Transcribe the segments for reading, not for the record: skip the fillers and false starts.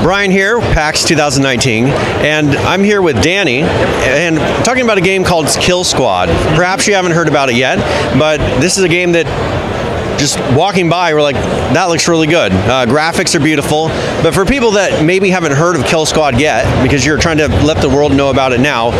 Brian here, PAX 2019, and I'm here with Dani, and talking about a game called Killsquad. Perhaps you haven't heard about it yet, but this is a game that just walking by, we're like, that looks really good. Graphics are beautiful, but for people that maybe haven't heard of Killsquad yet, because you're trying to let the world know about it now,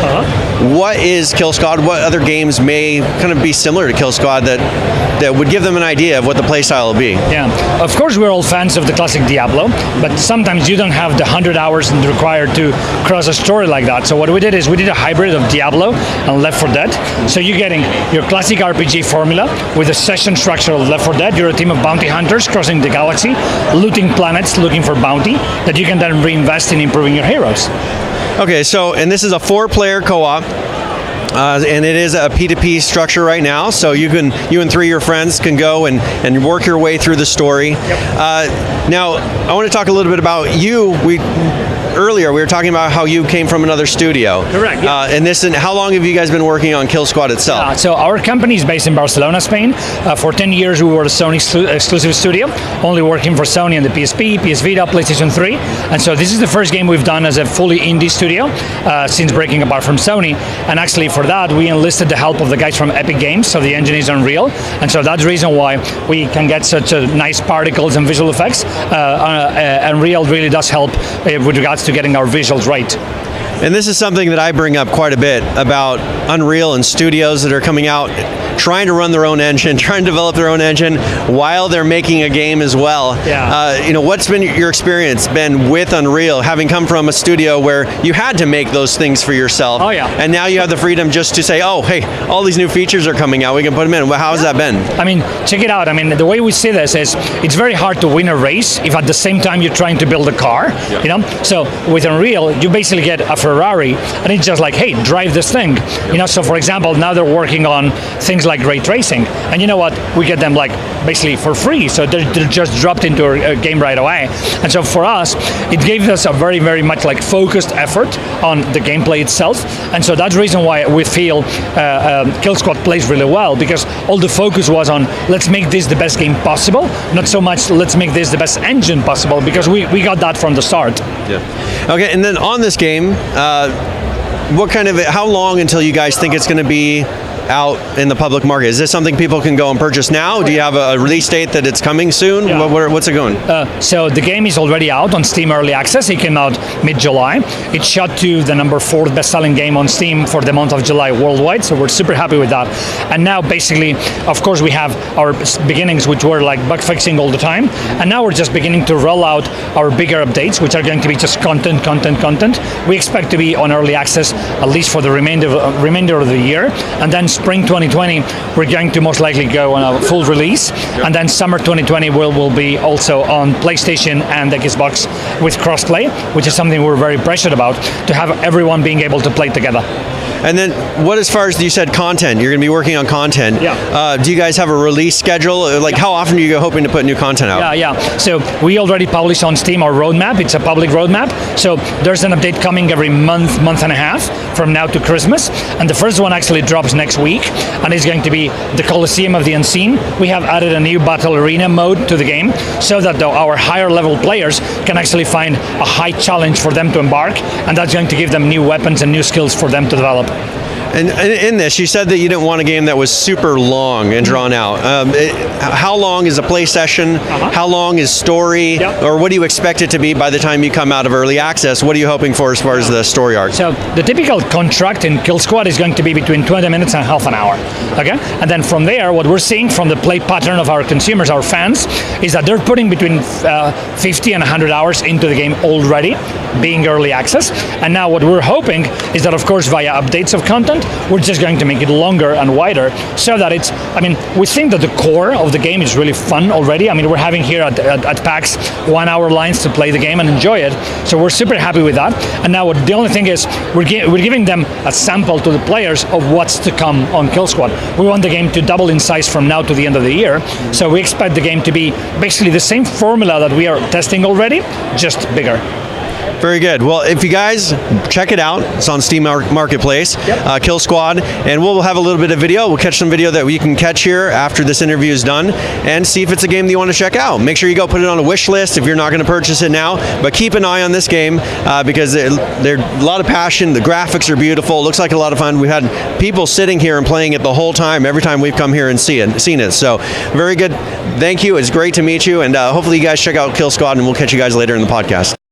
what is Killsquad? What other games may kind of be similar to Killsquad that would give them an idea of what the playstyle will be? Yeah, of course we're all fans of the classic Diablo, but sometimes you don't have the 100 hours required to cross a story like that. So what we did is we did a hybrid of Diablo and Left 4 Dead. So you're getting your classic RPG formula with a session structure of Left 4 Dead. You're a team of bounty hunters crossing the galaxy, looting planets, looking for bounty that you can then reinvest in improving your heroes. Okay, so, and this is a 4-player co-op. And it is a P2P structure right now, so you and 3 of your friends can go and work your way through the story. Yep. Now, I want to talk a little bit about you. Earlier, we were talking about how you came from another studio. Correct. Yeah. And how long have you guys been working on Killsquad itself? So our company is based in Barcelona, Spain. For 10 years, we were a Sony exclusive studio, only working for Sony and the PSP, PS Vita, PlayStation 3. And so this is the first game we've done as a fully indie studio since breaking apart from Sony. And actually, for that, we enlisted the help of the guys from Epic Games, so the engine is Unreal. And so that's the reason why we can get such a nice particles and visual effects. Unreal really does help with regards to getting our visuals right. And this is something that I bring up quite a bit about Unreal and studios that are coming out trying to run their own engine, trying to develop their own engine while they're making a game as well. Yeah. What's been your experience been with Unreal, having come from a studio where you had to make those things for yourself? Oh, yeah. And now you have the freedom just to say, oh, hey, all these new features are coming out, we can put them in. Well, how's that been? I mean, check it out. I mean, the way we see this is it's very hard to win a race if at the same time you're trying to build a car. Yeah. So with Unreal, you basically get a Ferrari, and it's just like, hey, drive this thing. So for example, now they're working on things like ray tracing, and you know what? We get them like basically for free, so they're just dropped into a game right away. And so for us, it gave us a very, very much like focused effort on the gameplay itself. And so that's the reason why we feel Killsquad plays really well, because all the focus was on let's make this the best game possible, not so much let's make this the best engine possible, because we got that from the start. Yeah. Okay, and then on this game, how long until you guys think it's going to be out in the public market? Is this something people can go and purchase now? Do you have a release date that it's coming soon? Yeah. What's it going? So the game is already out on Steam Early Access. It came out mid-July. It shot to the number 4 best-selling game on Steam for the month of July worldwide, so we're super happy with that. And now basically, of course, we have our beginnings, which were like bug fixing all the time, and now we're just beginning to roll out our bigger updates, which are going to be just content. We expect to be on Early Access at least for the remainder of the year, and then spring 2020 we're going to most likely go on a full release. Yep. And then summer 2020 will be also on PlayStation and the Xbox with crossplay, which is something we're very pressured about, to have everyone being able to play together. And then what, as far as you said content, you're going to be working on content. Yeah. Do you guys have a release schedule? Like, how often are you hoping to put new content out? Yeah. So we already publish on Steam our roadmap. It's a public roadmap. So there's an update coming every month and a half from now to Christmas. And the first one actually drops next week, and it's going to be the Coliseum of the Unseen. We have added a new battle arena mode to the game, so that our higher level players can actually find a high challenge for them to embark, and that's going to give them new weapons and new skills for them to develop. And in this, you said that you didn't want a game that was super long and drawn out. How long is a play session? How long is story? Yep. Or what do you expect it to be by the time you come out of Early Access? What are you hoping for as far as the story arc? So the typical contract in Killsquad is going to be between 20 minutes and half an hour. Okay? And then from there, what we're seeing from the play pattern of our consumers, our fans, is that they're putting between 50 and 100 hours into the game already, being Early Access. And now what we're hoping is that, of course, via updates of content, we're just going to make it longer and wider, so that we think that the core of the game is really fun already. I mean, we're having here at PAX 1 hour lines to play the game and enjoy it, so we're super happy with that. And now the only thing is we're giving them a sample to the players of what's to come on Killsquad. We want the game to double in size from now to the end of the year, so we expect the game to be basically the same formula that we are testing already, just bigger. Very good. Well, if you guys check it out, it's on Steam Marketplace, Killsquad, and we'll have a little bit of video. We'll catch some video that we can catch here after this interview is done, and see if it's a game that you want to check out. Make sure you go put it on a wish list if you're not going to purchase it now, but keep an eye on this game because there's a lot of passion. The graphics are beautiful. It looks like a lot of fun. We've had people sitting here and playing it the whole time, every time we've come here and seen it. So very good. Thank you. It's great to meet you, and hopefully you guys check out Killsquad, and we'll catch you guys later in the podcast.